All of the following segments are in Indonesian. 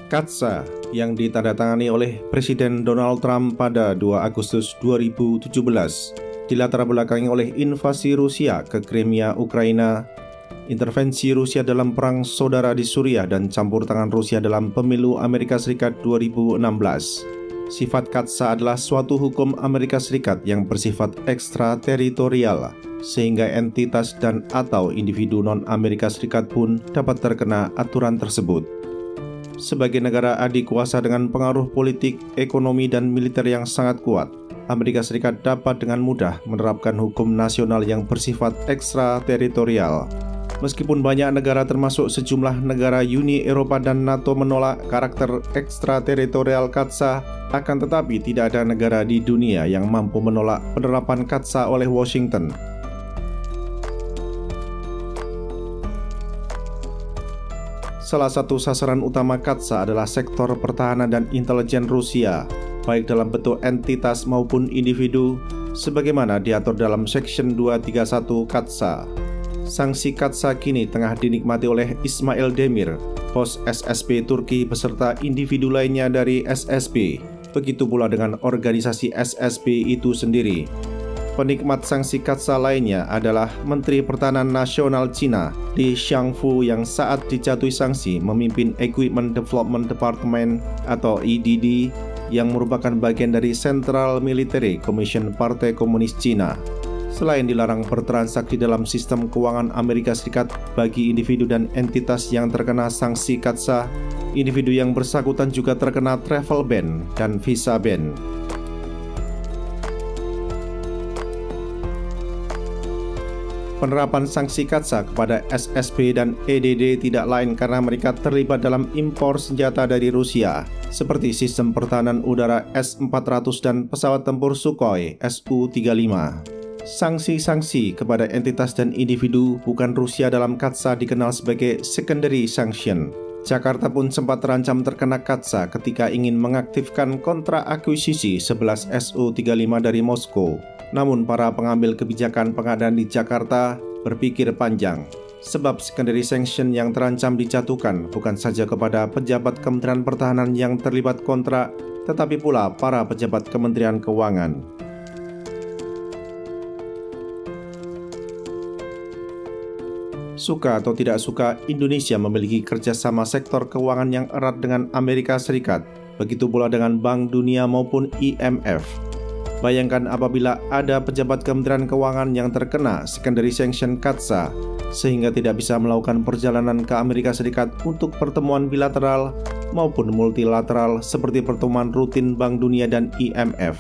CAATSA yang ditandatangani oleh Presiden Donald Trump pada 2 Agustus 2017 dilatar belakangi oleh invasi Rusia ke Crimea, Ukraina, intervensi Rusia dalam perang saudara di Suriah, dan campur tangan Rusia dalam pemilu Amerika Serikat 2016. Sifat CAATSA adalah suatu hukum Amerika Serikat yang bersifat ekstrateritorial, sehingga entitas dan atau individu non-Amerika Serikat pun dapat terkena aturan tersebut. Sebagai negara adikuasa dengan pengaruh politik, ekonomi, dan militer yang sangat kuat, Amerika Serikat dapat dengan mudah menerapkan hukum nasional yang bersifat ekstrateritorial. Meskipun banyak negara termasuk sejumlah negara Uni Eropa dan NATO menolak karakter ekstrateritorial CAATSA, akan tetapi tidak ada negara di dunia yang mampu menolak penerapan CAATSA oleh Washington. Salah satu sasaran utama CAATSA adalah sektor pertahanan dan intelijen Rusia, baik dalam bentuk entitas maupun individu, sebagaimana diatur dalam Section 231 CAATSA. Sanksi CAATSA kini tengah dinikmati oleh Ismail Demir, bos SSP Turki beserta individu lainnya dari SSP. Begitu pula dengan organisasi SSP itu sendiri. Penikmat sanksi CAATSA lainnya adalah Menteri Pertahanan Nasional Cina, Li Shangfu, yang saat dijatuhi sanksi memimpin Equipment Development Department atau EDD yang merupakan bagian dari Central Military Commission Partai Komunis Cina. Selain dilarang bertransaksi dalam sistem keuangan Amerika Serikat bagi individu dan entitas yang terkena sanksi CAATSA, individu yang bersangkutan juga terkena travel ban dan visa ban. Penerapan sanksi CAATSA kepada SSP dan EDD tidak lain karena mereka terlibat dalam impor senjata dari Rusia, seperti sistem pertahanan udara S-400 dan pesawat tempur Sukhoi Su-35. Sanksi-sanksi kepada entitas dan individu bukan Rusia dalam CAATSA dikenal sebagai secondary sanction. Jakarta pun sempat terancam terkena CAATSA ketika ingin mengaktifkan kontrak akuisisi 11 Su-35 dari Moskow. Namun para pengambil kebijakan pengadaan di Jakarta berpikir panjang, sebab secondary sanction yang terancam dijatuhkan bukan saja kepada pejabat Kementerian Pertahanan yang terlibat kontrak, tetapi pula para pejabat Kementerian Keuangan. Suka atau tidak suka, Indonesia memiliki kerjasama sektor keuangan yang erat dengan Amerika Serikat, begitu pula dengan Bank Dunia maupun IMF. Bayangkan apabila ada pejabat Kementerian Keuangan yang terkena secondary sanction CAATSA, sehingga tidak bisa melakukan perjalanan ke Amerika Serikat untuk pertemuan bilateral maupun multilateral seperti pertemuan rutin Bank Dunia dan IMF.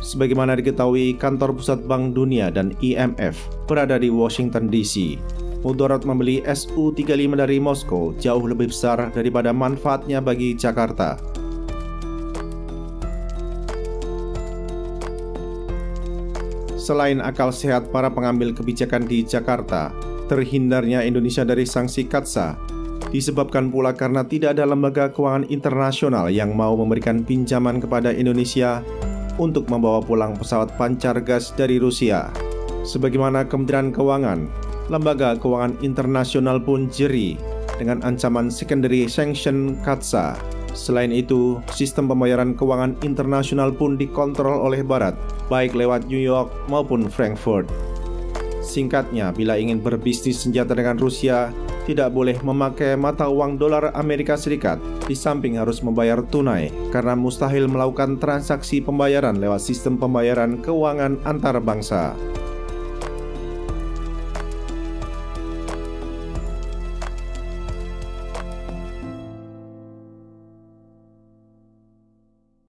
Sebagaimana diketahui, kantor pusat Bank Dunia dan IMF berada di Washington DC. Mudarat membeli Su-35 dari Moskow jauh lebih besar daripada manfaatnya bagi Jakarta. Selain akal sehat para pengambil kebijakan di Jakarta, terhindarnya Indonesia dari sanksi CAATSA disebabkan pula karena tidak ada lembaga keuangan internasional yang mau memberikan pinjaman kepada Indonesia untuk membawa pulang pesawat pancar gas dari Rusia. Sebagaimana Kementerian Keuangan, lembaga keuangan internasional pun jeri dengan ancaman secondary sanction CAATSA. Selain itu, sistem pembayaran keuangan internasional pun dikontrol oleh Barat, baik lewat New York maupun Frankfurt. Singkatnya, bila ingin berbisnis senjata dengan Rusia, tidak boleh memakai mata uang dolar Amerika Serikat, di samping harus membayar tunai, karena mustahil melakukan transaksi pembayaran lewat sistem pembayaran keuangan antar bangsa.